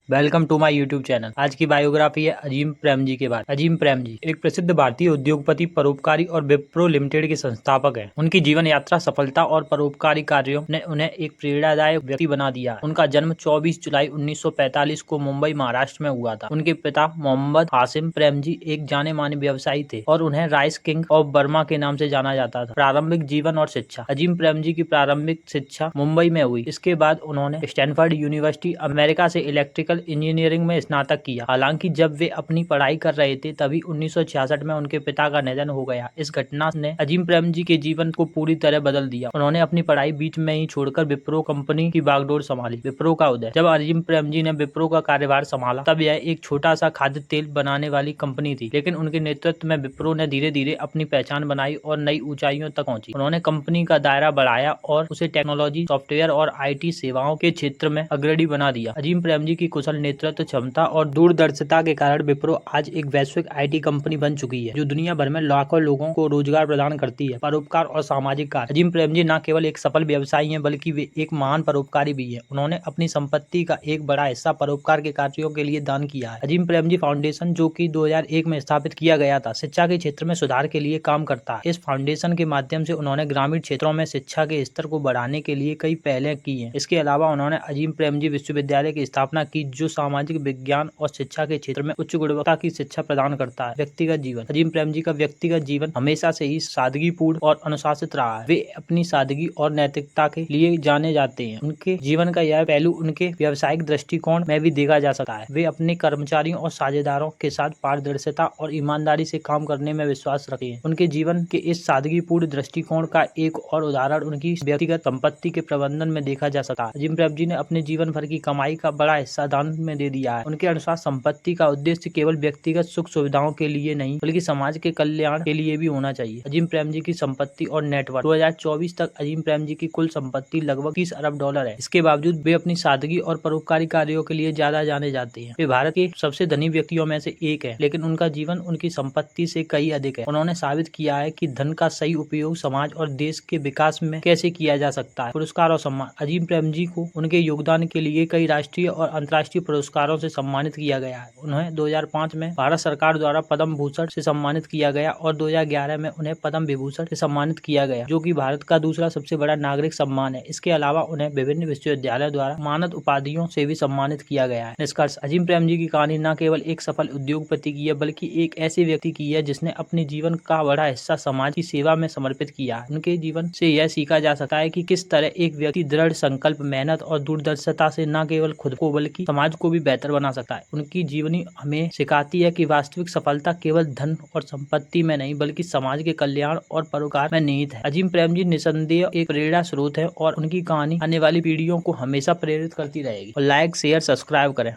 Welcome to my YouTube channel. आज की biography है अजीम प्रेमजी के बारे। अजीम प्रेमजी एक प्रसिद्ध भारतीय उद्योगपति, परोपकारी और विप्रो लिमिटेड के संस्थापक हैं। उनकी जीवन यात्रा, सफलता और परोपकारी कार्यों ने उन्हें एक प्रेरणादायक व्यक्ति बना दिया। उनका जन्म 24 जुलाई 1945 को मुंबई, महाराष्ट्र में हुआ था। उनके पिता मोहम्मद हाशिम प्रेमजी एक जाने माने व्यवसायी थे और उन्हें राइस किंग ऑफ बर्मा के नाम से जाना जाता था। प्रारंभिक जीवन और शिक्षा। अजीम प्रेमजी की प्रारंभिक शिक्षा मुंबई में हुई। इसके बाद उन्होंने स्टैनफोर्ड यूनिवर्सिटी, अमेरिका से इलेक्ट्रिकल इंजीनियरिंग में स्नातक किया। हालांकि जब वे अपनी पढ़ाई कर रहे थे तभी 1966 में उनके पिता का निधन हो गया। इस घटना ने अजीम प्रेमजी के जीवन को पूरी तरह बदल दिया। उन्होंने अपनी पढ़ाई बीच में ही छोड़कर विप्रो कंपनी की बागडोर संभाली। विप्रो का उदय। जब अजीम प्रेमजी ने विप्रो का कार्यभार संभाला तब यह एक छोटा सा खाद्य तेल बनाने वाली कंपनी थी, लेकिन उनके नेतृत्व में विप्रो ने धीरे धीरे अपनी पहचान बनाई और नई ऊंचाइयों तक पहुंची। उन्होंने कंपनी का दायरा बढ़ाया और उसे टेक्नोलॉजी, सॉफ्टवेयर और IT सेवाओं के क्षेत्र में अग्रणी बना दिया। अजीम प्रेमजी की कुशल नेतृत्व क्षमता और दूरदर्शिता के कारण विप्रो आज एक वैश्विक IT कंपनी बन चुकी है, जो दुनिया भर में लाखों लोगों को रोजगार प्रदान करती है। परोपकार और सामाजिक कार्य। अजीम प्रेमजी न केवल एक सफल व्यवसायी हैं, बल्कि वे एक महान परोपकारी भी हैं। उन्होंने अपनी संपत्ति का एक बड़ा हिस्सा परोपकार के कार्यों के लिए दान किया है। अजीम प्रेमजी फाउंडेशन, जो कि 2001 में स्थापित किया गया था, शिक्षा के क्षेत्र में सुधार के लिए काम करता है। इस फाउंडेशन के माध्यम से उन्होंने ग्रामीण क्षेत्रों में शिक्षा के स्तर को बढ़ाने के लिए कई पहलें की हैं। इसके अलावा उन्होंने अजीम प्रेमजी विश्वविद्यालय की स्थापना की, जो सामाजिक विज्ञान और शिक्षा के क्षेत्र में उच्च गुणवत्ता की शिक्षा प्रदान करता है। व्यक्तिगत जीवन। अजीम प्रेमजी का व्यक्तिगत जीवन हमेशा से ही सादगीपूर्ण और अनुशासित रहा है। वे अपनी सादगी और नैतिकता के लिए जाने जाते हैं। उनके जीवन का यह पहलू उनके व्यावसायिक दृष्टिकोण में भी देखा जा सकता है। वे अपने कर्मचारियों और साझेदारों के साथ पारदर्शिता और ईमानदारी से काम करने में विश्वास रखते हैं। उनके जीवन के इस सादगीपूर्ण दृष्टिकोण का एक और उदाहरण उनकी व्यक्तिगत संपत्ति के प्रबंधन में देखा जा सकता है। अजीम प्रेमजी ने अपने जीवन भर की कमाई का बड़ा हिस्सा दान में दे दिया है। उनके अनुसार संपत्ति का उद्देश्य केवल व्यक्तिगत सुख सुविधाओं के लिए नहीं, बल्कि समाज के कल्याण के लिए भी होना चाहिए। अजीम प्रेमजी की संपत्ति और नेटवर्क। 2024 तक अजीम प्रेमजी की कुल संपत्ति लगभग $30 अरब है। इसके बावजूद वे अपनी सादगी और परोपकारी कार्यों के लिए ज्यादा जाने जाते हैं। वे भारत के सबसे धनी व्यक्तियों में से एक है, लेकिन उनका जीवन उनकी संपत्ति से कई अधिक है। उन्होंने साबित किया है कि धन का सही उपयोग समाज और देश के विकास में कैसे किया जा सकता है। पुरस्कार और सम्मान। अजीम प्रेमजी को उनके योगदान के लिए कई राष्ट्रीय और अंतर्राष्ट्रीय पुरस्कारों से सम्मानित किया गया है। उन्हें 2005 में भारत सरकार द्वारा पद्म भूषण से सम्मानित किया गया और 2011 में उन्हें पद्म विभूषण से सम्मानित किया गया, जो कि भारत का दूसरा सबसे बड़ा नागरिक सम्मान है। इसके अलावा उन्हें विभिन्न विश्वविद्यालयों द्वारा मानद उपाधियों से भी सम्मानित किया गया है। निष्कर्ष। अजीम प्रेमजी की कहानी न केवल एक सफल उद्योगपति की है, बल्कि एक ऐसे व्यक्ति की है जिसने अपने जीवन का बड़ा हिस्सा समाज की सेवा में समर्पित किया है। उनके जीवन से यह सीखा जा सकता है कि किस तरह एक व्यक्ति दृढ़ संकल्प, मेहनत और दूरदर्शिता से न केवल खुद को बल्कि समाज को भी बेहतर बना सकता है। उनकी जीवनी हमें सिखाती है कि वास्तविक सफलता केवल धन और संपत्ति में नहीं, बल्कि समाज के कल्याण और परोपकार में निहित है। अजीम प्रेमजी निसंदेह एक प्रेरणा स्रोत है और उनकी कहानी आने वाली पीढ़ियों को हमेशा प्रेरित करती रहेगी। और लाइक, शेयर, सब्सक्राइब करें।